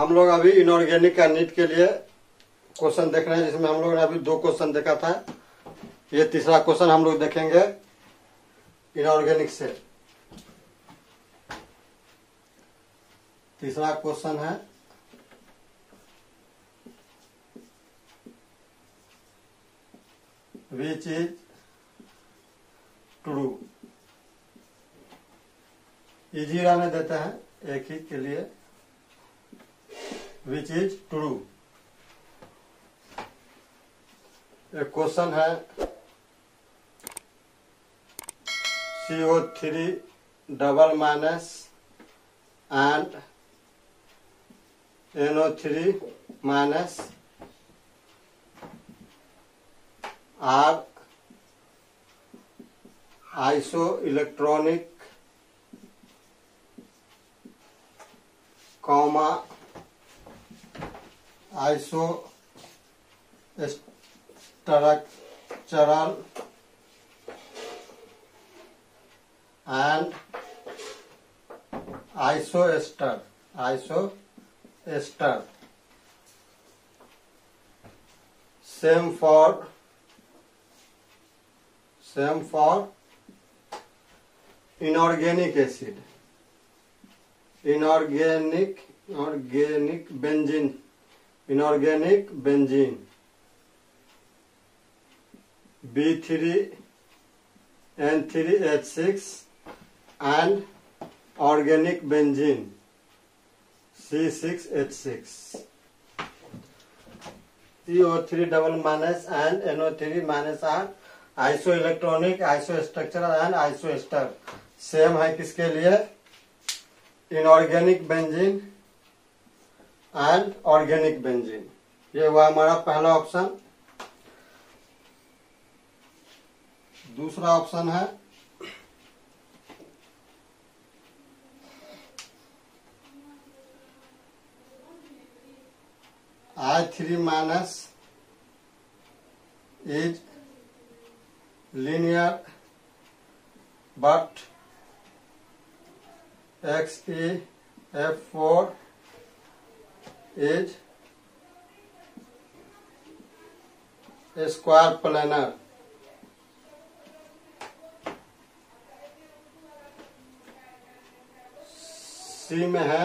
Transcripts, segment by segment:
हम लोग अभी इनऑर्गेनिक का नीट के लिए क्वेश्चन देख रहे हैं, जिसमें हम लोग ने अभी 2 क्वेश्चन देखा था। ये तीसरा क्वेश्चन हम लोग देखेंगे इनऑर्गेनिक से। तीसरा क्वेश्चन है विच इज ट्रू। इजी रहने देते हैं एक ही के लिए। Which is true. एक क्वेश्चन है CO3 double minus and NO3 minus are isoelectronic comma isostructural and isostere same for inorganic acid, inorganic benzene B3N3H6 and organic benzene C6H6. CO3 double minus and NO3 minus are isoelectronic, isostructural and isoester. Same है किसके लिए? Inorganic benzene and organic benzene. ये हुआ हमारा पहला option. दूसरा option है I3 minus is linear but XeF4 is square planar। सी में है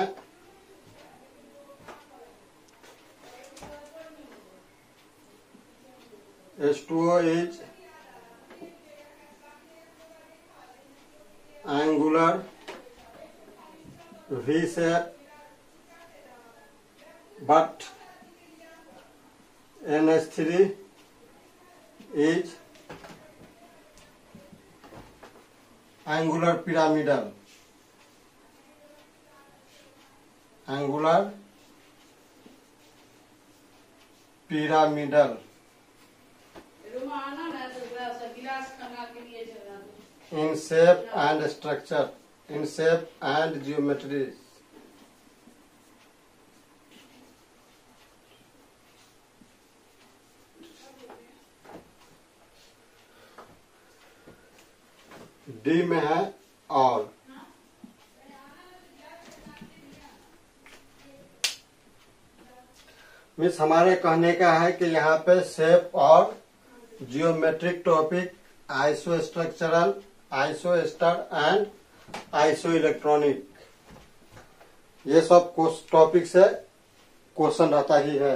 H2O is angular V shape but NH3 is angular pyramidal। in shape and structure, in shape and geometry। D में है और मीन्स हमारे कहने का है कि यहाँ पे शेप और geometric topic, isostructural, isostere and isoelectronic, ये सब टॉपिक से क्वेश्चन रहता ही है।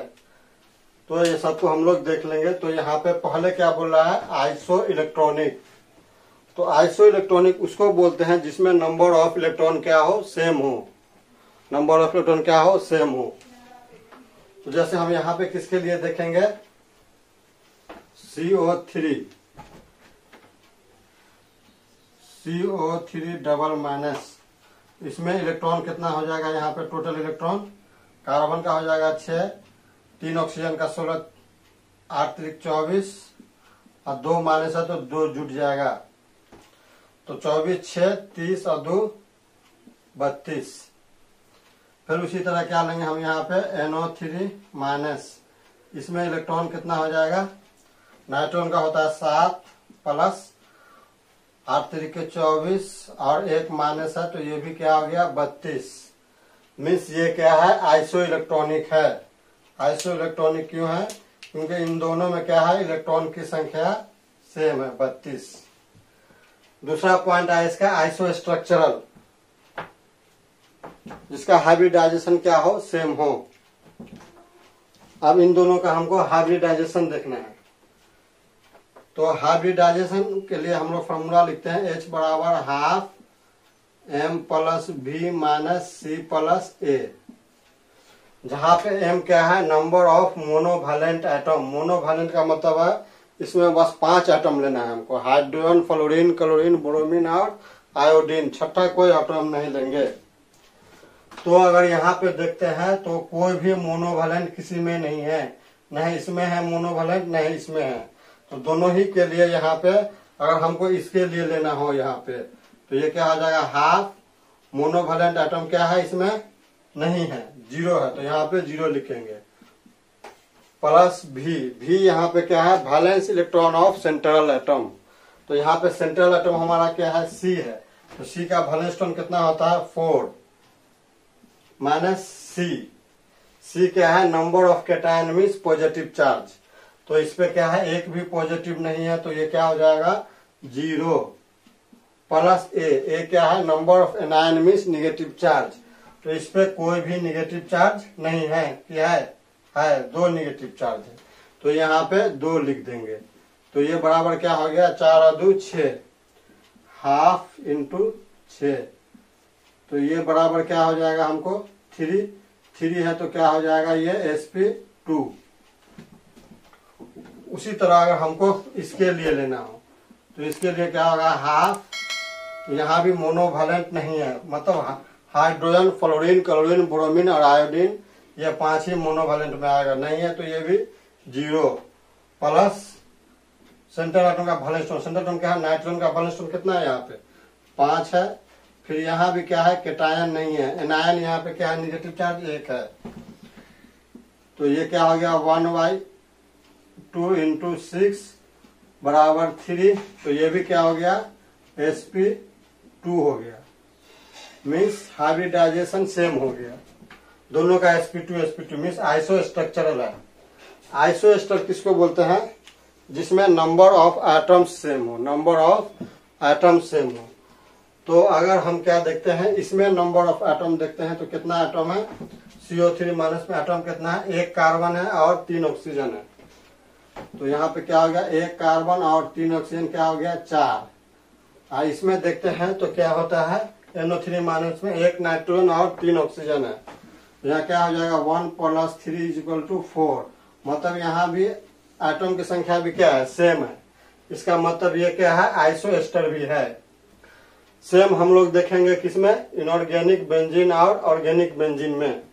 तो ये सबको हम लोग देख लेंगे। तो यहाँ पे पहले क्या बोल रहा है? Iso electronic. तो आइसो इलेक्ट्रॉनिक उसको बोलते हैं जिसमें नंबर ऑफ इलेक्ट्रॉन क्या हो? सेम हो। नंबर ऑफ इलेक्ट्रॉन क्या हो? सेम हो। तो जैसे हम यहाँ पे किसके लिए देखेंगे? CO3 डबल माइनस, इसमें इलेक्ट्रॉन कितना हो जाएगा? यहाँ पे टोटल इलेक्ट्रॉन कार्बन का हो जाएगा 6, 3 ऑक्सीजन का 16, 8 3 24 और 2 माइनस है तो 2 जुट जाएगा। तो 24 6 30 और 2 32। फिर उसी तरह क्या लेंगे हम यहाँ पे? NO3 माइनस, इसमें इलेक्ट्रॉन कितना हो जाएगा? नाइट्रोजन का होता है 7 प्लस 8 3 24 और 1 माइनस है तो ये भी क्या हो गया? 32। मीन्स ये क्या है, आइसो इलेक्ट्रॉनिक है। आइसो इलेक्ट्रॉनिक क्यों है, क्योंकि इन दोनों में क्या है, इलेक्ट्रॉन की संख्या सेम है 32। दूसरा पॉइंट है इसका आइसो स्ट्रक्चरल, जिसका हाइब्रिडाइजेशन क्या हो, सेम हो। अब इन दोनों का हमको हाइब्रिडाइजेशन देखना है। तो हाइब्रिडाइजेशन के लिए हम लोग फॉर्मूला लिखते हैं, H बराबर half M plus V minus C plus A, जहां पे M क्या है, number of monovalent atom. Monovalent का मतलब है इसमें बस 5 एटम लेना है हमको, हाइड्रोजन, फ्लोरीन, क्लोरीन, ब्रोमीन और आयोडीन, छठा कोई एटम नहीं लेंगे। तो अगर यहाँ पे देखते हैं तो कोई भी मोनोवैलेंट किसी में नहीं है, नहीं इसमें है मोनोवैलेंट, नहीं इसमें है। तो दोनों ही के लिए यहाँ पे अगर हमको इसके लिए लेना हो यहाँ पे, तो ये क्या हो जाएगा, हाफ मोनोवैलेंट एटम क्या है, इसमें नहीं है, 0 है, तो यहाँ पे 0 लिखेंगे। प्लस V यहाँ पे क्या है, valence electron of central atom. तो यहाँ पे सेंट्रल एटम हमारा क्या है, C है। तो C का वैलेंस इलेक्ट्रॉन कितना होता है, 4 माइनस C क्या है, number of cation means positive charge. तो इस पे क्या है, एक भी पॉजिटिव नहीं है, तो ये क्या हो जाएगा, 0 प्लस A क्या है, number of anion means negative charge. तो इस पे कोई भी निगेटिव चार्ज नहीं है, क्या है 2 निगेटिव चार्ज है, तो यहाँ पे 2 लिख देंगे। तो ये बराबर क्या हो गया, 4 और 2 6, हाफ इंटू 6। तो ये बराबर क्या हो जाएगा हमको, 3 है, तो क्या हो जाएगा ये sp2। उसी तरह अगर हमको इसके लिए लेना हो तो इसके लिए क्या होगा, हाफ, यहाँ भी मोनोवैलेंट नहीं है, मतलब हाइड्रोजन, फ्लोरीन, क्लोरीन, ब्रोमीन और आयोडीन, ये 5 ही मोनोवैलेंट में आएगा, नहीं है तो ये भी 0 प्लस सेंट्रल एटम का वैलेंस इलेक्ट्रॉन। सेंट्रल एटम क्या है, नाइट्रोजन का वैलेंस इलेक्ट्रॉन कितना है, यहाँ पे 5 है। फिर यहाँ भी क्या है, कैटायन नहीं है, एनायन यहाँ पे क्या है, निगेटिव चार्ज 1 है। तो ये क्या हो गया, 1/2 इंटू 6 बराबर 3। तो ये भी क्या हो गया, sp2 हो गया, मीन्स हाइब्रिडाइजेशन सेम हो गया दोनों का, sp2 मीन्स आइसो स्ट्रक्चरल है। आइसो स्ट्रक्चर किसको बोलते हैं, जिसमें नंबर ऑफ एटम्स सेम हो, नंबर ऑफ एटम्स सेम हो। तो अगर हम क्या देखते हैं, इसमें नंबर ऑफ एटम देखते हैं तो कितना एटम है, CO3 माइनस में एटम कितना है, 1 कार्बन है और 3 ऑक्सीजन है। तो यहाँ पे क्या हो गया, 1 कार्बन और 3 ऑक्सीजन, क्या हो गया 4। इसमें देखते हैं तो क्या होता है, NO3 माइनस में 1 नाइट्रोजन और 3 ऑक्सीजन है। यहाँ क्या हो जाएगा, 1 प्लस 3 इक्वल टू 4। मतलब यहाँ भी एटम की संख्या भी क्या है, सेम है। इसका मतलब ये क्या है, आइसो एस्टर भी है। सेम हम लोग देखेंगे किसमें, इनऑर्गेनिक बेंजीन और ऑर्गेनिक बेंजीन में।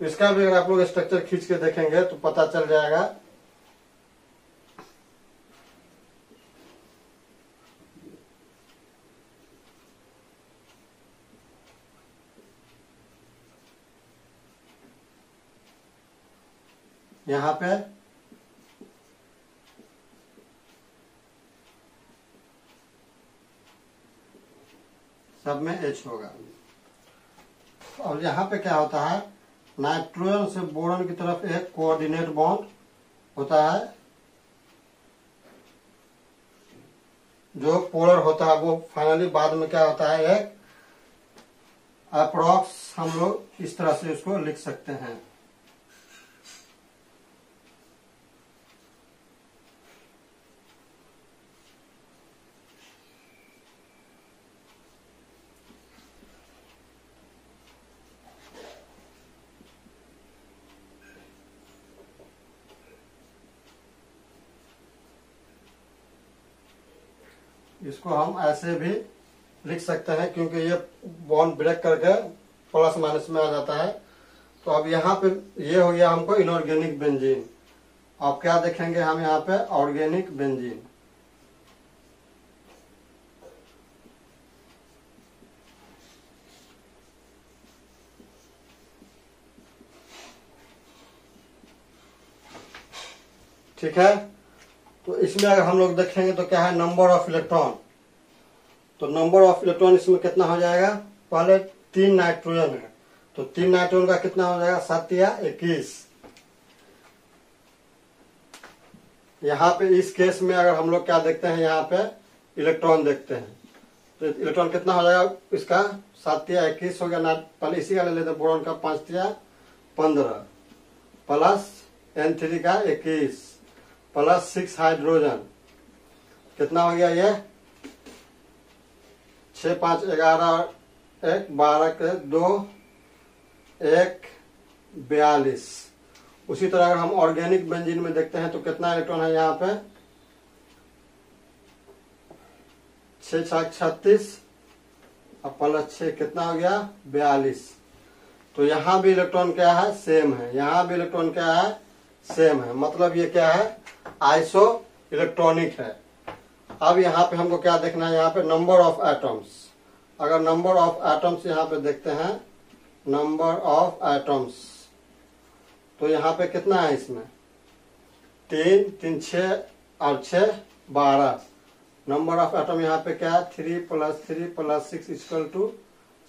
तो इसका भी अगर आप लोग स्ट्रक्चर खींच के देखेंगे तो पता चल जाएगा। यहाँ पे सब में H होगा। और यहाँ पे क्या होता है, नाइट्रोजन से बोरॉन की तरफ एक कोऑर्डिनेट बॉन्ड होता है, जो पोलर होता है। वो फाइनली बाद में क्या होता है, एक अप्रॉक्स, हम लोग इस तरह से उसको लिख सकते हैं। इसको हम ऐसे भी लिख सकते हैं, क्योंकि ये बॉन्ड ब्रेक करके प्लस माइनस में आ जाता है। तो अब यहाँ पे ये हो गया हमको इनऑर्गेनिक बेंजीन। अब क्या देखेंगे हम यहाँ पे, ऑर्गेनिक बेंजीन। ठीक है, तो इसमें अगर हम लोग देखेंगे तो क्या है, नंबर ऑफ इलेक्ट्रॉन। तो नंबर ऑफ इलेक्ट्रॉन इसमें कितना हो जाएगा, पहले 3 नाइट्रोजन है तो 3 नाइट्रोजन का कितना हो जाएगा, 7 या 21। यहाँ पे इस केस में अगर हम लोग क्या देखते हैं, यहाँ पे इलेक्ट्रॉन देखते हैं, तो इलेक्ट्रॉन कितना हो जाएगा इसका, 7 या 21 हो गया ना। पहले इसी का ले लेते हैं, बोरॉन का 5 या 15 प्लस N3 का 21 प्लस 6 हाइड्रोजन, कितना हो गया ये, 6 5 11 1 12 के 2 1 42। उसी तरह अगर हम ऑर्गेनिक बेंजीन में देखते हैं तो कितना इलेक्ट्रॉन है यहाँ पे, 6 6 36 और प्लस 6 कितना हो गया, 42। तो यहाँ भी इलेक्ट्रॉन क्या है, सेम है, यहाँ भी इलेक्ट्रॉन क्या है, सेम है। मतलब ये क्या है, आइसो इलेक्ट्रॉनिक है। अब यहाँ पे हमको क्या देखना है, यहाँ पे नंबर ऑफ एटम्स। अगर नंबर ऑफ एटम्स यहाँ पे देखते हैं, नंबर ऑफ एटम्स, तो यहाँ पे कितना है, इसमें 3 3 6 और 6 12। नंबर ऑफ एटम यहाँ पे क्या है, 3 + 3 + 6 =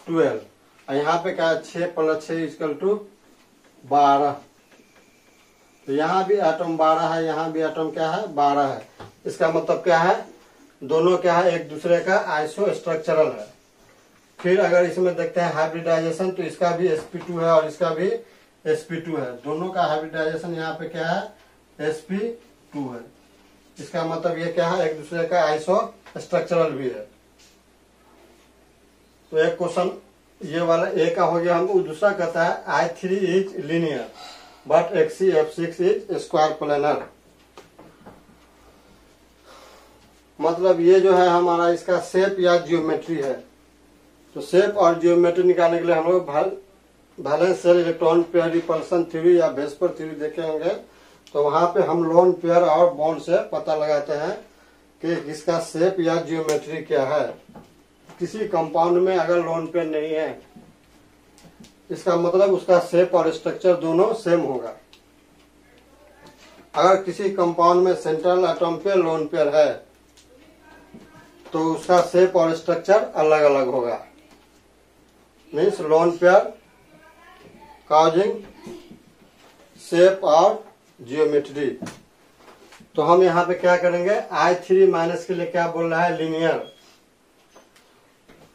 12। और यहाँ पे क्या है, 6 + 6 = 12। तो यहाँ भी एटम 12 है, यहाँ भी एटम क्या है, 12 है। इसका मतलब क्या है, दोनों क्या है, एक दूसरे का आइसो स्ट्रक्चरल है। फिर अगर इसमें देखते हैं हाइब्रिडाइजेशन, तो इसका भी sp2 है और इसका भी sp2 है। दोनों का हाइब्रिडाइजेशन यहाँ पे क्या है, sp2 है। इसका मतलब ये क्या है, एक दूसरे का आइसो स्ट्रक्चरल भी है। तो एक क्वेश्चन ये वाला ए का हो गया। हमको दूसरा कहता है I3 is linear but XeF6 is square planar. मतलब ये जो है हमारा इसका शेप या जियोमेट्री है। तो शेप और जियोमेट्री निकालने के लिए हम लोग valence shell electron pair repulsion theory या वेस्पर थ्योरी देखे होंगे। तो वहां पे हम लोन पेयर और बॉन्ड से पता लगाते हैं कि इसका शेप या जियोमेट्री क्या है। किसी कंपाउंड में अगर लोन पेयर नहीं है, इसका मतलब उसका शेप और स्ट्रक्चर दोनों सेम होगा। अगर किसी कंपाउंड में सेंट्रल एटम पे लोन पेयर है तो उसका शेप और स्ट्रक्चर अलग अलग होगा। Means lone pair causing shape और जियोमेट्री। तो हम यहाँ पे क्या करेंगे, I3 माइनस के लिए क्या बोल रहा है, लीनियर।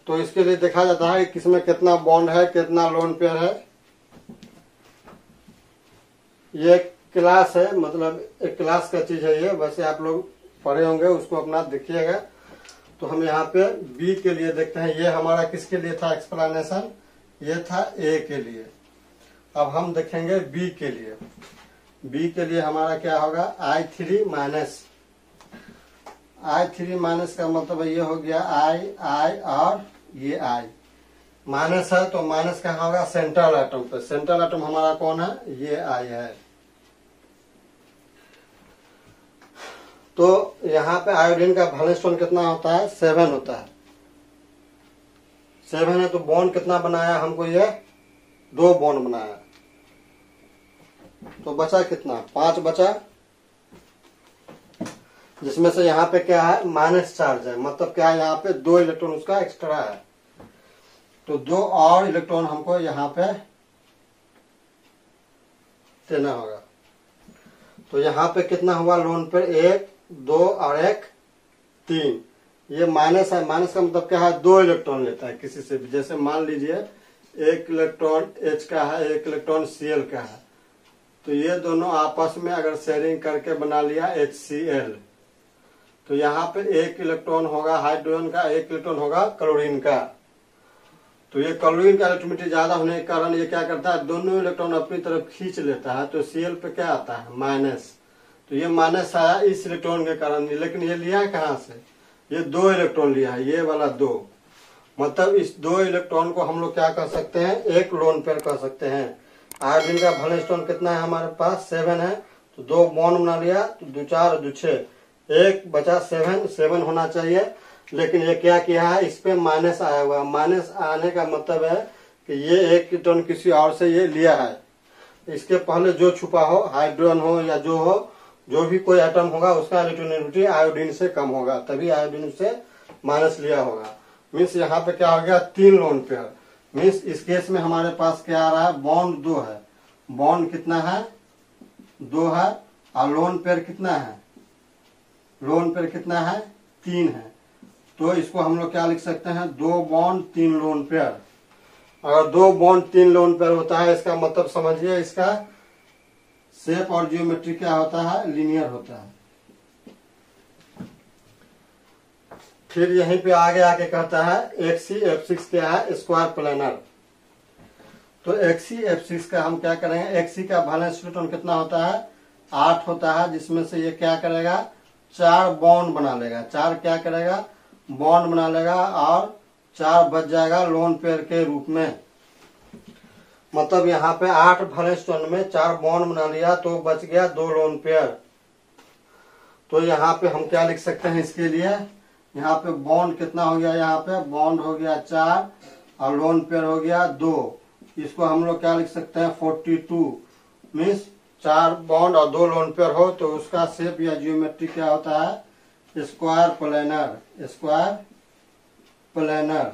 तो इसके लिए देखा जाता है कि किसमें कितना बॉन्ड है, कितना लोन पेयर है। ये क्लास है, मतलब एक क्लास का चीज है ये। वैसे आप लोग पढ़े होंगे, उसको अपना देखिएगा। तो हम यहाँ पे बी के लिए देखते हैं। ये हमारा किसके लिए था एक्सप्लेनेशन, ये था ए के लिए। अब हम देखेंगे बी के लिए। बी के लिए हमारा क्या होगा, I3 माइनस। I3 माइनस का मतलब ये हो गया I और ये I माइनस है। तो माइनस कहाँ होगा, सेंट्रल एटम पे। सेंट्रल एटम हमारा कौन है, ये I है। तो यहाँ पे आयोडीन का वैलेंस कितना होता है, 7 होता है। 7 है। तो बॉन्ड कितना बनाया हमको, ये 2 बॉन्ड बनाया। तो बचा कितना, 5 बचा, जिसमें से यहाँ पे क्या है, माइनस चार्ज है। मतलब क्या है, यहाँ पे 2 इलेक्ट्रॉन उसका एक्स्ट्रा है। तो 2 और इलेक्ट्रॉन हमको यहाँ पे देना होगा। तो यहाँ पे कितना हुआ लोन पे, 1 2 और 1 3। ये माइनस है। माइनस का मतलब क्या है, 2 इलेक्ट्रॉन लेता है किसी से भी। जैसे मान लीजिए 1 इलेक्ट्रॉन H का है, 1 इलेक्ट्रॉन Cl का है। तो ये दोनों आपस में अगर शेयरिंग करके बना लिया HCl, तो यहाँ पे 1 इलेक्ट्रॉन होगा हाइड्रोजन का, 1 इलेक्ट्रॉन होगा क्लोरीन का। तो ये क्लोरीन का इलेक्ट्रोनिटी ज्यादा होने के कारण ये क्या करता है, दोनों इलेक्ट्रॉन अपनी तरफ खींच लेता है। तो Cl पे क्या आता है, माइनस। तो ये माइनस आया इस इलेक्ट्रॉन के कारण। लेकिन ये लिया कहाँ से, ये 2 इलेक्ट्रॉन लिया है, ये वाला 2। मतलब इस 2 इलेक्ट्रॉन को हम लोग क्या कर सकते हैं, एक लोन पेयर कर सकते हैं। आयोडीन का वैलेंस कितना है हमारे पास, 7 है। तो 2 बॉन्ड बना लिया, तो 2 4 2 6, 1 बचा 7 होना चाहिए। लेकिन ये क्या किया है, इस पे माइनस आया हुआ। माइनस आने का मतलब है कि ये 1 इलेक्ट्रॉन किसी और से ये लिया है। इसके पहले जो छुपा हो, हाइड्रोजन हो या जो हो, जो भी कोई एटम होगा उसका इलेक्ट्रोनेगेटिविटी आयोडीन से कम होगा, तभी आयोडीन से माइनस लिया होगा। मीन्स यहाँ पे क्या हो गया, 3 लोन पेयर। मीन्स इस केस में हमारे पास क्या आ रहा है, बॉन्ड 2 है, बॉन्ड कितना है 2 है, और लोन पेयर कितना है, लोन पेयर कितना है 3 है। तो इसको हम लोग क्या लिख सकते हैं, 2 बॉन्ड 3 लोन पेयर। अगर 2 बॉन्ड 3 लोन पेयर होता है, इसका मतलब समझिए इसका शेप और जियोमेट्री क्या होता है, लीनियर होता है। फिर यहीं पे आगे आके कहता है XCF6 क्या है, स्क्वायर प्लेनर। तो XCF6 का हम क्या करेंगे, XC का वैलेंस इलेक्ट्रॉन कितना होता है 8 होता है, जिसमें से ये क्या करेगा 4 बॉन्ड बना लेगा, 4 क्या करेगा बॉन्ड बना लेगा, और 4 बच जाएगा लोन पेयर के रूप में। मतलब यहाँ पे 8 वैलेंस इलेक्ट्रॉन में 4 बॉन्ड बना लिया, तो बच गया 2 लोन पेयर। तो यहाँ पे हम क्या लिख सकते हैं इसके लिए, यहाँ पे बॉन्ड कितना हो गया, यहाँ पे बॉन्ड हो गया 4 और लोन पेयर हो गया 2। इसको हम लोग क्या लिख सकते हैं 42। मीन्स 4 बॉन्ड और 2 लोन पेयर हो तो उसका शेप या जियोमेट्री क्या होता है, स्क्वायर प्लेनर, स्क्वायर प्लेनर।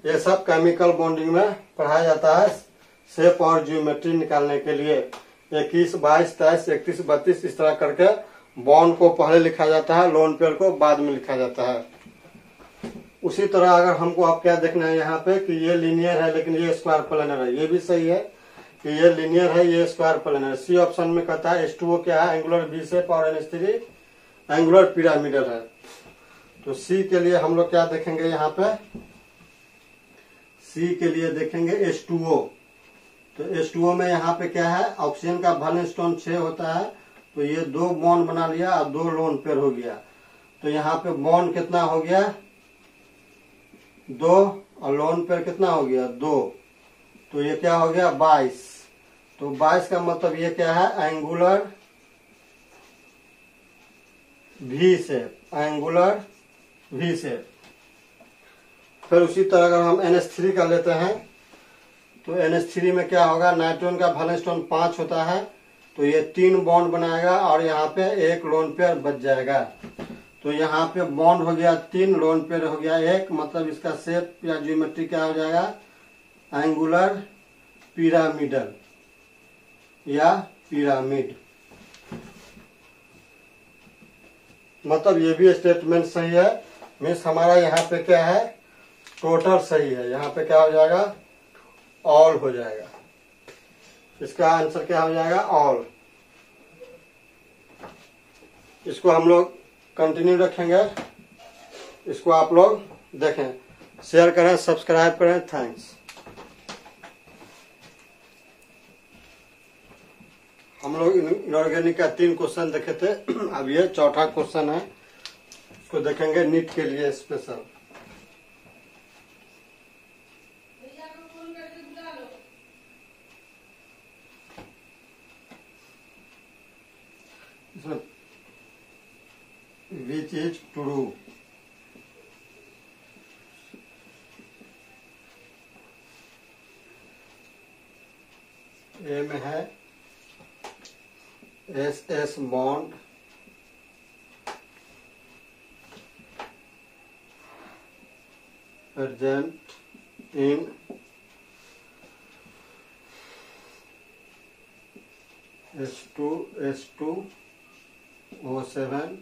ये सब केमिकल बॉन्डिंग में पढ़ाया जाता है, शेप और जियोमेट्री निकालने के लिए। 21, 22, 23, 31, 32 इस तरह करके बॉन्ड को पहले लिखा जाता है, लोन पेयर को बाद में लिखा जाता है। उसी तरह अगर हमको अब क्या देखना है यहाँ पे कि ये लीनियर है लेकिन ये स्क्वायर प्लेनर है, ये भी सही है कि ये लीनियर है, ये स्क्वायर प्लेनर है। सी ऑप्शन में कहता है H2O क्या है, एंगुलर वी शेप, और NH3 एंगुलर पिरामिडल है। तो सी के लिए हम लोग क्या देखेंगे, यहाँ पे सी के लिए देखेंगे H2O। तो H2O में यहाँ पे क्या है, ऑक्सीजन का वैलेंस इलेक्ट्रॉन 6 होता है, तो ये 2 बॉन्ड बना लिया और 2 लोन पेयर हो गया। तो यहाँ पे बॉन्ड कितना हो गया 2 और लोन पेयर कितना हो गया 2, तो ये क्या हो गया 22। तो 22 का मतलब ये क्या है, angular V shape, angular V shape. फिर उसी तरह अगर हम NH3 का लेते हैं तो NH3 में क्या होगा, नाइट्रोजन का वैलेंस इलेक्ट्रॉन 5 होता है, तो ये 3 बॉन्ड बनाएगा और यहाँ पे 1 लोन पेयर बच जाएगा। तो यहाँ पे बॉन्ड हो गया 3, लोन पेयर हो गया 1, मतलब इसका शेप या ज्योमेट्री क्या हो जाएगा, एंगुलर पिरामिडल या पिरामिड। मतलब ये भी स्टेटमेंट सही है। मीन्स हमारा यहाँ पे क्या है, टोटल सही है, यहाँ पे क्या हो जाएगा ऑल हो जाएगा। इसका आंसर क्या हो जाएगा, ऑल। इसको हम लोग कंटिन्यू रखेंगे, इसको आप लोग देखें, शेयर करें, सब्सक्राइब करें। थैंक्स। हम लोग इनऑर्गेनिक का 3 क्वेश्चन देखे थे, अब ये चौथा क्वेश्चन है, इसको देखेंगे नीट के लिए स्पेशल। Which is true? ए में है SS bond present in H2O7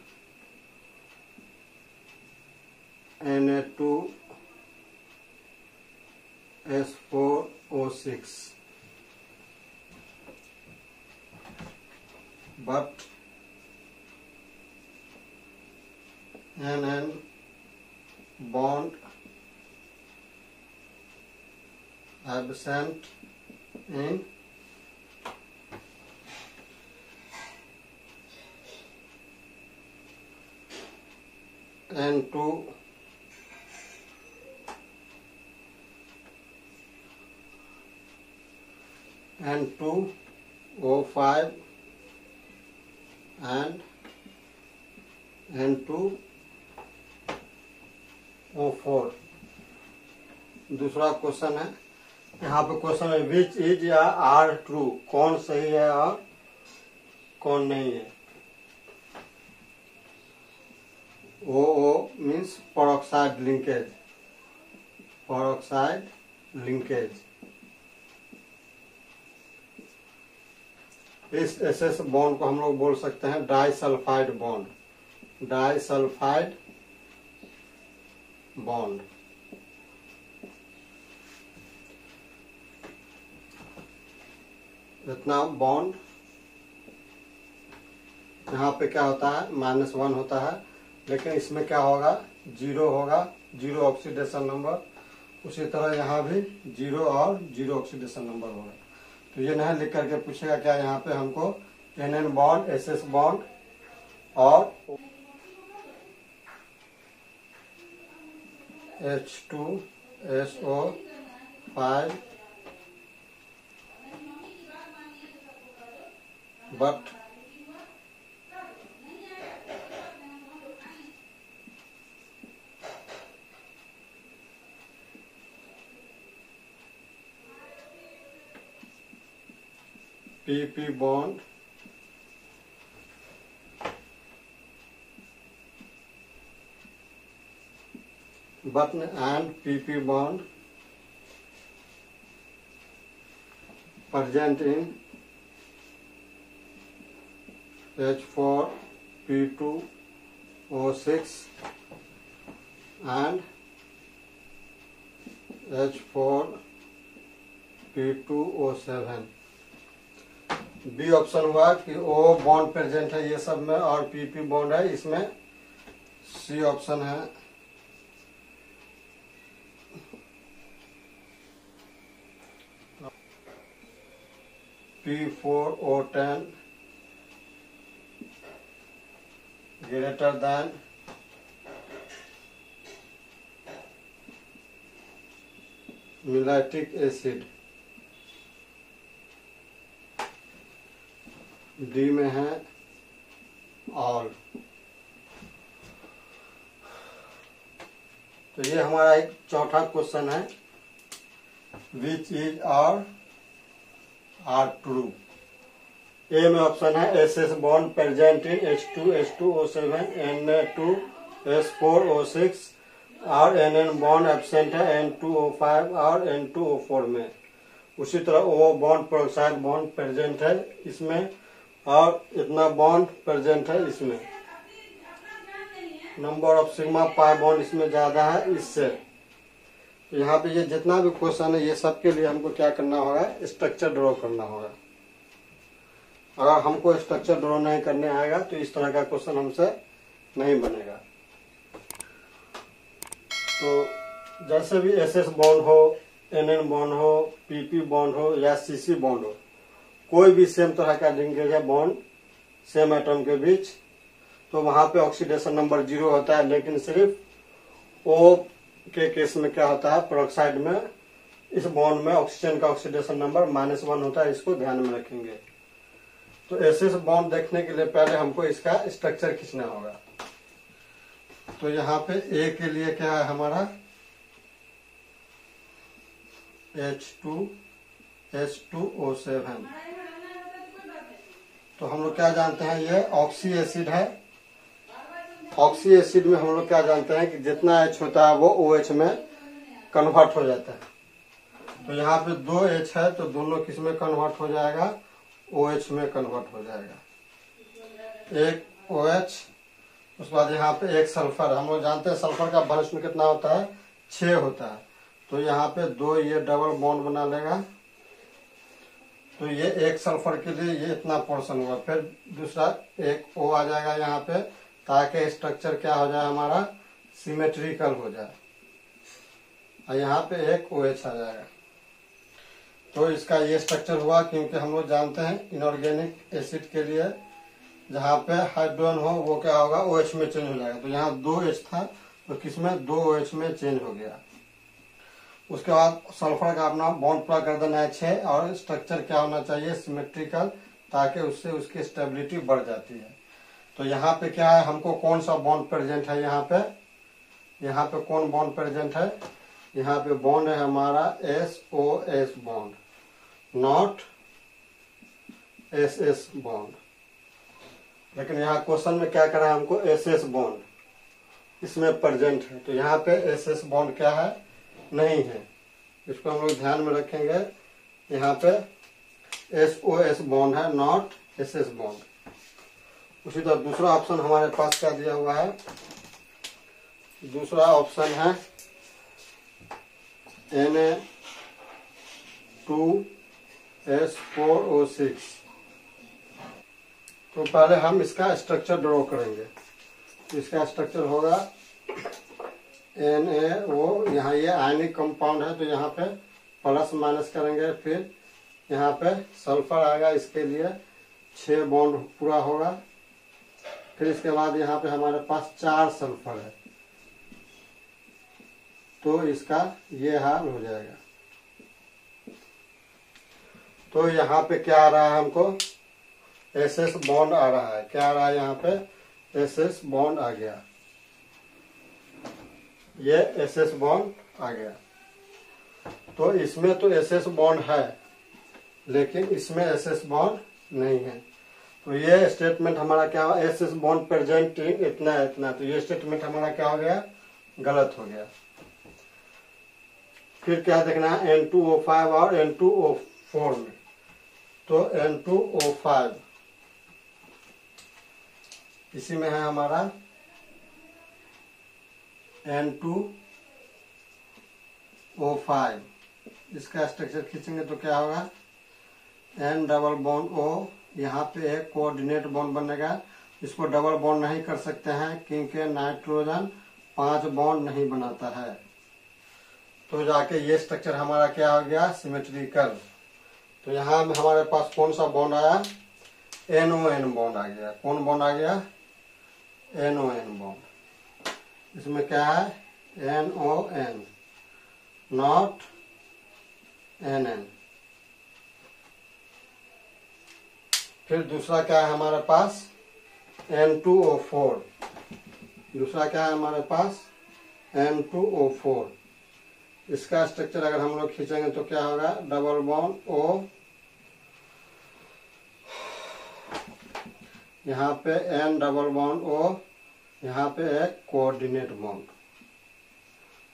Na2S4O6, but NN bond absent in N2O5 and N2O4। दूसरा क्वेश्चन है, यहाँ पे क्वेश्चन है विच इज या आर ट्रू, कौन सही है और कौन नहीं है। O means peroxide linkage, peroxide linkage. इस एसएस बॉन्ड को हम लोग बोल सकते हैं डाइसल्फाइड बॉन्ड। Disulphide bond. इतना बॉन्ड यहाँ पे क्या होता है -1 होता है, लेकिन इसमें क्या होगा 0 होगा, 0 ऑक्सीडेशन नंबर। उसी तरह यहाँ भी 0 और 0 ऑक्सीडेशन नंबर होगा। तो ये नहीं लिख करके पूछेगा क्या यहाँ पे हमको NN बॉन्ड, SS बॉन्ड और H2SO5 but PP bond button and PP bond present in H4P2O6 and H4P2O7। B option हुआ कि ओ बॉन्ड प्रेजेंट है ये सब में और PP बॉन्ड है इसमें। सी ऑप्शन है P4O10 greater than mellitic acid. D में है ऑल। तो ये हमारा एक चौथा क्वेश्चन है, विच इज और आर ट्रू। ए में ऑप्शन है SS bond present in H2H2O7 Na2S4O6 और NN बॉन्ड एब्सेंट है N2O5 और N2O4 में। उसी तरह O bond peroxide bond present है इसमें और इतना बॉन्ड प्रेजेंट है इसमें। Number of sigma pi bond इसमें ज्यादा है इससे। तो यहाँ पे ये जितना भी क्वेश्चन है ये सब के लिए हमको क्या करना होगा, स्ट्रक्चर ड्रॉ करना होगा। अगर हमको स्ट्रक्चर ड्रॉ नहीं करने आएगा तो इस तरह का क्वेश्चन हमसे नहीं बनेगा। तो जैसे भी एसएस बॉन्ड हो, NN बॉन्ड हो, PP बॉन्ड हो या CC बॉन्ड हो, कोई भी सेम तरह का लिंकेज है बॉन्ड सेम एटम के बीच, तो वहां पे ऑक्सीडेशन नंबर 0 होता है। लेकिन सिर्फ O के केस में क्या होता है, पेरोक्साइड में इस बॉन्ड में ऑक्सीजन का ऑक्सीडेशन नंबर -1 होता है। इसको ध्यान में रखेंगे। तो एसएस बॉन्ड देखने के लिए पहले हमको इसका स्ट्रक्चर खींचना होगा। तो यहाँ पे ए के लिए क्या है हमारा H2S2O7। तो हम लोग क्या जानते हैं, ये ऑक्सी एसिड है। ऑक्सी एसिड में हम लोग क्या जानते हैं कि जितना H होता है वो OH में कन्वर्ट हो जाता है। तो यहाँ पे 2 H है तो दोनों किस में कन्वर्ट हो जाएगा, OH में कन्वर्ट हो जाएगा। एक OH, उसके बाद यहाँ पे एक सल्फर। हम लोग जानते हैं सल्फर का भस्म कितना होता है, 6 होता है। तो यहाँ पे 2 ये डबल बॉन्ड बना लेगा। तो ये एक सल्फर के लिए ये इतना पोर्शन हुआ। फिर दूसरा एक O आ जाएगा यहाँ पे, ताकि स्ट्रक्चर क्या हो जाए हमारा, सिमेट्रिकल हो जाए। और यहाँ पे एक OH आ जाएगा। तो इसका ये स्ट्रक्चर हुआ, क्योंकि हम लोग जानते हैं इनऑर्गेनिक एसिड के लिए जहाँ पे हाइड्रोजन हो वो क्या होगा, OH में चेंज हो जाएगा। तो यहाँ 2 H था तो किसमें 2 OH में चेंज हो गया। उसके बाद सल्फर का अपना बॉन्ड पूरा कर देना है 6, और स्ट्रक्चर क्या होना चाहिए, सिमेट्रिकल, ताकि उससे उसकी स्टेबिलिटी बढ़ जाती है। तो यहाँ पे क्या है, हमको कौन सा बॉन्ड प्रेजेंट है, यहाँ पे कौन बॉन्ड प्रेजेंट है, यहाँ पे बॉन्ड है हमारा SOS bond, not SS bond. लेकिन यहाँ क्वेश्चन में क्या करा है हमको, SS बॉन्ड इसमें प्रेजेंट है। तो यहाँ पे SS बॉन्ड क्या है, नहीं है। इसको हम लोग ध्यान में रखेंगे। यहाँ पे SOS बॉन्ड है, नॉट SS बॉन्ड। उसी तरह दूसरा ऑप्शन हमारे पास क्या दिया हुआ है, दूसरा ऑप्शन है Na2S4O6। तो पहले हम इसका स्ट्रक्चर ड्रॉ करेंगे। इसका स्ट्रक्चर होगा NaO, यहाँ ये आयनिक कंपाउंड है तो यहाँ पे प्लस माइनस करेंगे, फिर यहाँ पे सल्फर आएगा, इसके लिए 6 बॉन्ड पूरा होगा। फिर इसके बाद यहाँ पे हमारे पास 4 सल्फर है, तो इसका ये हाल हो जाएगा। तो यहाँ पे क्या आ रहा है हमको, SS बॉन्ड आ रहा है। क्या आ रहा है यहाँ पे, SS बॉन्ड आ गया, ये SS बॉन्ड आ गया। तो इसमें तो SS बॉन्ड है लेकिन इसमें SS बॉन्ड नहीं है। तो ये स्टेटमेंट हमारा क्या हुआ, SS बॉन्ड प्रेजेंट इन इतना इतना, तो ये स्टेटमेंट हमारा क्या हो गया, गलत हो गया। फिर क्या देखना है, N2O5 और N2O4 में। तो N2O5 इसी में है हमारा N2O5। इसका स्ट्रक्चर खींचेंगे तो क्या होगा, N डबल बॉन्ड O, यहाँ पे एक कोऑर्डिनेट बॉन्ड बनेगा। इसको डबल बॉन्ड नहीं कर सकते हैं क्योंकि नाइट्रोजन 5 बॉन्ड नहीं बनाता है। तो जाके ये स्ट्रक्चर हमारा क्या हो गया, सिमेट्रिकल। तो यहाँ हमारे पास कौन सा बॉन्ड आया, NON बॉन्ड आ गया। कौन बॉन्ड आ गया, NON बॉन्ड। इसमें क्या है, NON, नॉट NN। फिर दूसरा क्या है हमारे पास, N2O4। दूसरा क्या है हमारे पास, N2O4। इसका स्ट्रक्चर अगर हम लोग खींचेंगे तो क्या होगा, डबल बॉन्ड O, यहाँ पे N डबल बॉन्ड O, यहाँ पे एक कोऑर्डिनेट बॉन्ड।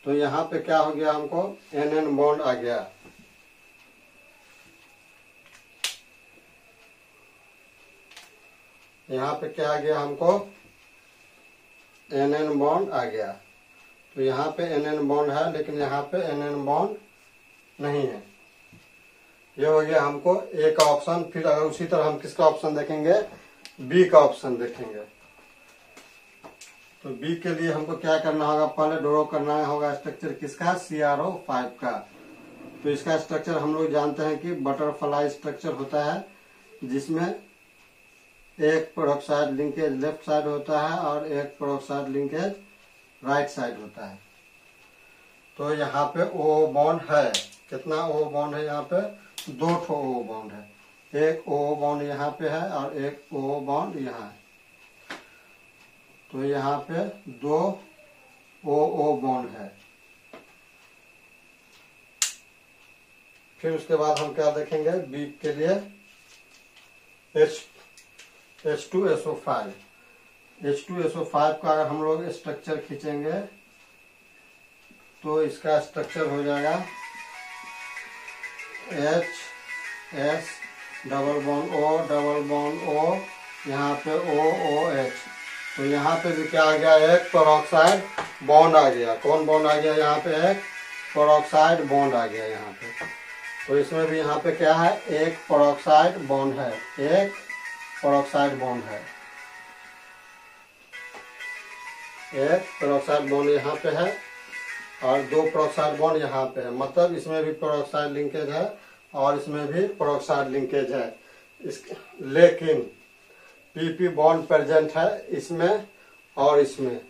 तो यहाँ पे क्या हो गया, हमको NN बॉन्ड आ गया। यहाँ पे क्या आ गया, हमको NN बॉन्ड आ गया। तो यहाँ पे NN बॉन्ड है लेकिन यहाँ पे NN बॉन्ड नहीं है। ये हो गया हमको A का ऑप्शन। फिर अगर उसी तरह हम किसका ऑप्शन देखेंगे, B का ऑप्शन देखेंगे। तो B के लिए हमको क्या करना होगा, पहले ड्रॉ करना होगा स्ट्रक्चर किसका, CrO5 का। तो इसका स्ट्रक्चर हम लोग जानते हैं कि बटरफ्लाई स्ट्रक्चर होता है, जिसमें एक पेरोक्साइड लिंकेज लेफ्ट साइड होता है और एक पेरोक्साइड लिंकेज राइट साइड होता है। तो यहाँ पे O बॉन्ड है, कितना O बॉन्ड है, यहाँ पे 2 ठो O बॉन्ड है। एक O बॉन्ड यहाँ पे है और एक O बॉन्ड यहाँ है। तो यहाँ पे 2 O बॉन्ड है। फिर उसके बाद हम क्या देखेंगे, B के लिए H2SO5। H2SO5 का अगर हम लोग स्ट्रक्चर खींचेंगे तो इसका स्ट्रक्चर हो जाएगा HS double bond O double bond O, यहाँ पे OOH। तो यहाँ पे भी क्या आ गया, एक पेरोक्साइड बॉन्ड आ गया। कौन बॉन्ड आ गया, यहाँ पे एक पेरोक्साइड बॉन्ड आ गया यहाँ पे। तो इसमें भी यहाँ पे क्या है, एक पेरोक्साइड बॉन्ड है, एक पेरोक्साइड बॉन्ड है, एक पेरोक्साइड बॉन्ड यहाँ पे है और 2 पेरोक्साइड बॉन्ड यहाँ पे है। मतलब इसमें भी पेरोक्साइड लिंकेज है और इसमें भी पेरोक्साइड लिंकेज है। लेकिन PP बॉन्ड प्रेजेंट है इसमें और इसमें।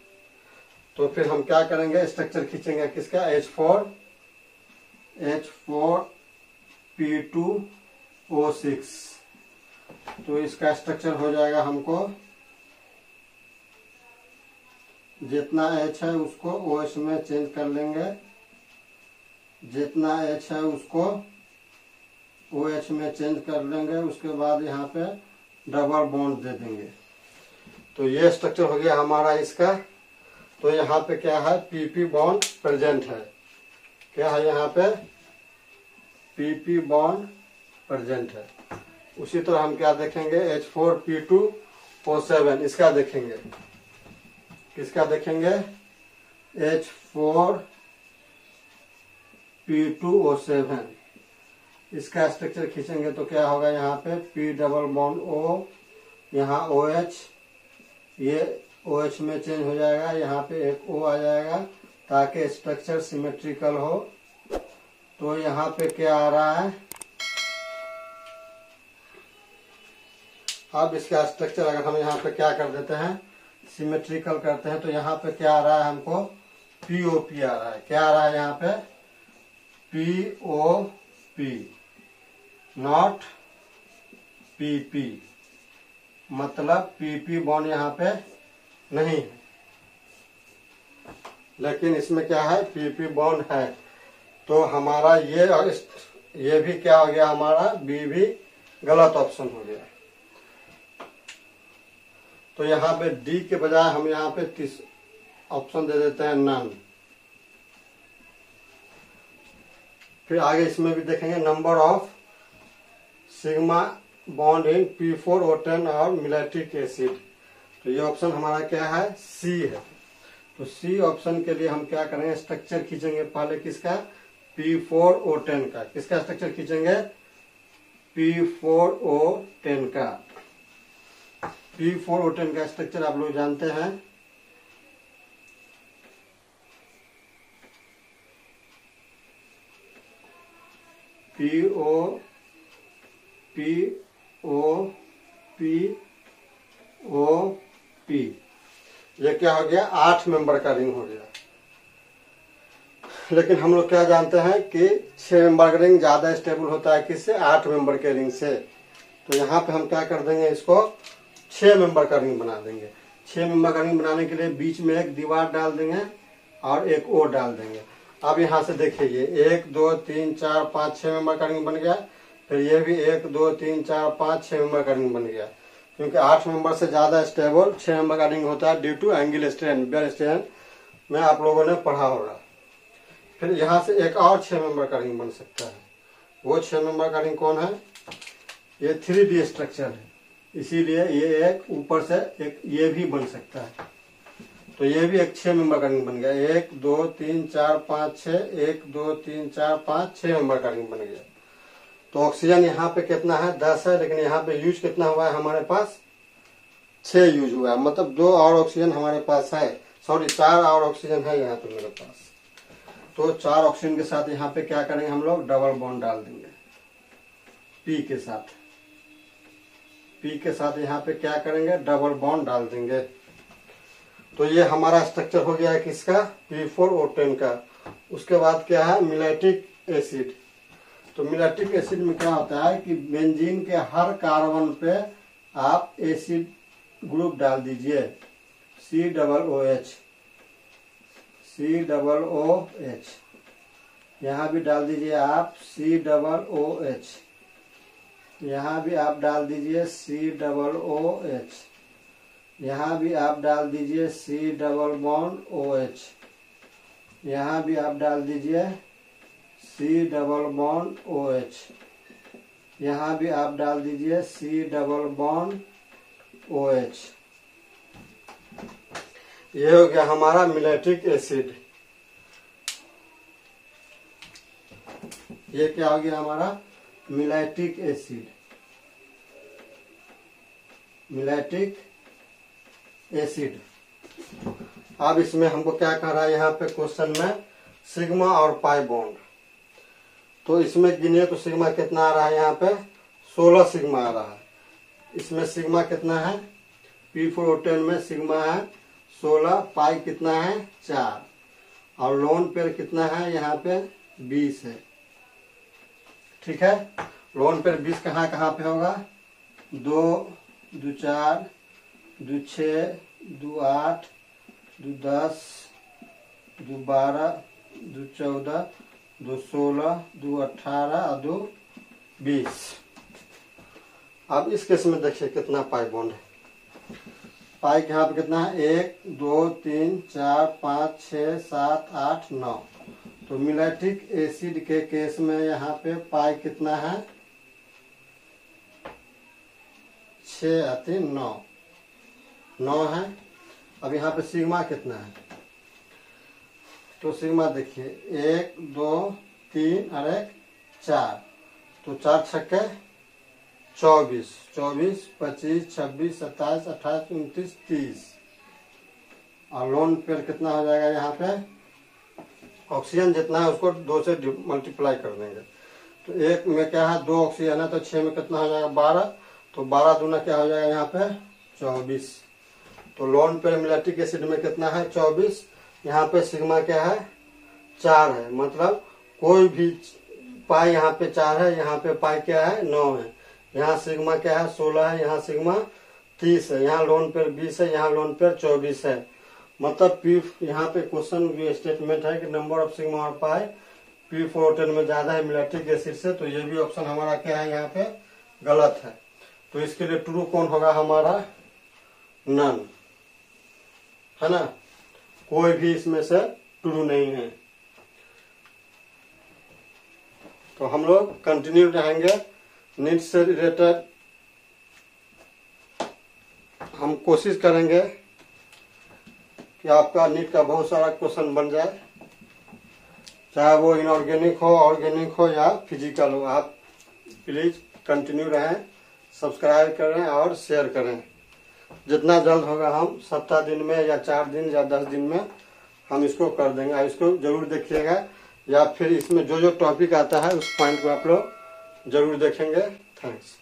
तो फिर हम क्या करेंगे, स्ट्रक्चर खींचेंगे किसका, H4P2O6। तो इसका स्ट्रक्चर हो जाएगा हमको, जितना H है उसको OH में चेंज कर लेंगे, जितना H है उसको OH में चेंज कर लेंगे। उसके बाद यहाँ पे डबल बॉन्ड दे देंगे। तो ये स्ट्रक्चर हो गया हमारा इसका। तो यहाँ पे क्या है, PP बॉन्ड प्रेजेंट है। क्या है यहाँ पे, PP बॉन्ड प्रेजेंट है। उसी तरह हम क्या देखेंगे, H4P2O7 इसका देखेंगे। किसका देखेंगे, H4P2O7 इसका स्ट्रक्चर खींचेंगे तो क्या होगा, यहाँ पे P डबल बॉन्ड O, यहाँ OH, ये OH में चेंज हो जाएगा, यहाँ पे एक O आ जाएगा ताकि स्ट्रक्चर सिमेट्रिकल हो। तो यहाँ पे क्या आ रहा है, अब इसका स्ट्रक्चर अगर हम यहाँ पे क्या कर देते हैं, सिमेट्रिकल करते हैं, तो यहाँ पे क्या आ रहा है हमको, POP आ रहा है। क्या आ रहा है यहाँ पे, POP नॉट PP, मतलब PP बॉन्ड यहाँ पे नहीं है, लेकिन इसमें क्या है, PP बॉन्ड है। तो हमारा ये भी क्या हो गया, हमारा B भी गलत ऑप्शन हो गया। तो यहाँ पे D के बजाय हम यहाँ पे ऑप्शन दे देते हैं नन। फिर आगे इसमें भी देखेंगे number of sigma bond in P4O10 और मिलेटिक एसिड। तो ये ऑप्शन हमारा क्या है, C है। तो C ऑप्शन के लिए हम क्या करेंगे, स्ट्रक्चर खींचेंगे पहले किसका, P4O10 का। किसका स्ट्रक्चर खींचेंगे, P4O10 का। P4O10 का स्ट्रक्चर आप लोग जानते हैं, POP ये क्या हो गया, 8 मेंबर का रिंग हो गया। लेकिन हम लोग क्या जानते हैं कि 6 मेंबर का रिंग ज्यादा स्टेबल होता है किससे, 8 मेंबर के रिंग से। तो यहाँ पे हम क्या कर देंगे, इसको 6 मेंबर का रिंग बना देंगे। 6 मेंबर का रिंग बनाने के लिए बीच में एक दीवार डाल देंगे और एक O डाल देंगे। अब यहाँ से देखिए, ये 1 2 3 4 5 6 मेंबर का रिंग बन गया। फिर ये भी 1 2 3 4 5 6 मेंबर का रिंग बन गया, क्योंकि 8 मेंबर से ज्यादा स्टेबल 6 मेंबर का रिंग होता है due to angle strain, Baeyer strain में आप लोगों ने पढ़ा होगा। फिर यहाँ से एक और 6 मेंबर का रिंग बन सकता है। वो 6 मेंबर का रिंग कौन है, ये 3D स्ट्रक्चर है, इसीलिए ये एक ऊपर से एक ये भी बन सकता है। तो ये भी एक 6 मेंबर का रिंग बन गया। 1 2 3 4 5 6, 1 2 3 4 5 6 मेंबर का रिंग बन गया। तो ऑक्सीजन यहाँ पे कितना है, 10 है, लेकिन यहाँ पे यूज कितना हुआ है, हमारे पास 6 यूज हुआ है, मतलब 2 और ऑक्सीजन हमारे पास है, सॉरी 4 और ऑक्सीजन है यहाँ पे मेरे पास। तो 4 ऑक्सीजन के साथ यहाँ पे क्या करेंगे, हम लोग डबल बॉन्ड डाल देंगे P के साथ। P के साथ यहाँ पे क्या करेंगे, डबल बॉन्ड डाल देंगे। तो ये हमारा स्ट्रक्चर हो गया है किसका, P4O10 का। उसके बाद क्या है, मिलेटिक एसिड। तो मिलेटिक एसिड में क्या होता है कि बेंजीन के हर कार्बन पे आप एसिड ग्रुप डाल दीजिए, COOH, यहाँ भी डाल दीजिए आप COOH, यहाँ भी आप डाल दीजिए COOH, यहाँ भी आप डाल दीजिए C डबल बॉन्ड OH, यहाँ भी आप डाल दीजिए C डबल बॉन्ड OH, यहाँ भी आप डाल दीजिए C डबल बॉन्ड OH। ये हो गया हमारा मिलेटिक एसिड। ये क्या हो गया हमारा, मिलेटिक एसिड, मिलेटिक एसिड। अब इसमें हमको क्या कह रहा है यहाँ पे क्वेश्चन में, सिग्मा और पाई बॉन्ड। तो इसमें गिने तो सिग्मा कितना आ रहा है, यहाँ पे 16 सिग्मा आ रहा है। इसमें सिग्मा कितना है, P4O10 में सिग्मा है 16, पाई कितना है 4, और लोन पेयर कितना है यहाँ पे 20 है। ठीक है, लोन पेयर 20 कहाँ कहाँ पे होगा, 2 2 4 2 6 2 8 2 10 2 12 2 14 2 16 2 18 और 2 20। अब इस केस में देखिए कितना पाई बॉन्ड है। पाई के यहाँ पे कितना है, 1 2 3 4 5 6 7 8 9। तो मिलेटिक एसिड के केस में यहाँ पे पाई कितना है, 6 आते 9 है। अब यहाँ पे सिग्मा कितना है, तो सिग्मा देखिए 1 2 3 और 1 4, तो 4 छक्के 24, 25 26 27 28 29 30, और लोन पेयर कितना हो जाएगा, यहाँ पे ऑक्सीजन जितना है उसको 2 से मल्टीप्लाई कर देंगे। तो एक में क्या है 2 ऑक्सीजन है, तो 6 में कितना हो जाएगा 12, तो 12 दूना क्या हो जाएगा यहाँ पे 24। तो लोन पेयर मिलेटिक एसिड में कितना है 24। यहाँ पे सिग्मा क्या है 4 है, मतलब कोई भी पाई यहाँ पे 4 है, यहाँ पे पाई क्या है 9 है। यहाँ सिग्मा क्या है 16 है, यहाँ सिग्मा 30 है, यहाँ लोन पेयर 20 है, यहाँ लोन पेयर 24 है। मतलब पी यहाँ पे क्वेश्चन भी स्टेटमेंट है कि नंबर ऑफ सिग्मा और पाई P410 में ज्यादा है मिलेटिक एसिड से, तो ये भी ऑप्शन हमारा क्या है यहाँ पे गलत है। तो इसके लिए ट्रू कौन होगा हमारा, नन, है ना, कोई भी इसमें से ट्रू नहीं है। तो हम लोग कंटिन्यू रहेंगे। नीट से रिलेटेड हम कोशिश करेंगे कि आपका नीट का बहुत सारा क्वेश्चन बन जाए, चाहे वो इनऑर्गेनिक हो, ऑर्गेनिक हो या फिजिकल हो। आप प्लीज कंटिन्यू रहें, सब्सक्राइब करें और शेयर करें। जितना जल्द होगा हम सप्ताह दिन में या 4 दिन या 10 दिन में हम इसको कर देंगे। आप इसको जरूर देखिएगा, या फिर इसमें जो जो टॉपिक आता है उस पॉइंट को आप लोग जरूर देखेंगे। थैंक्स।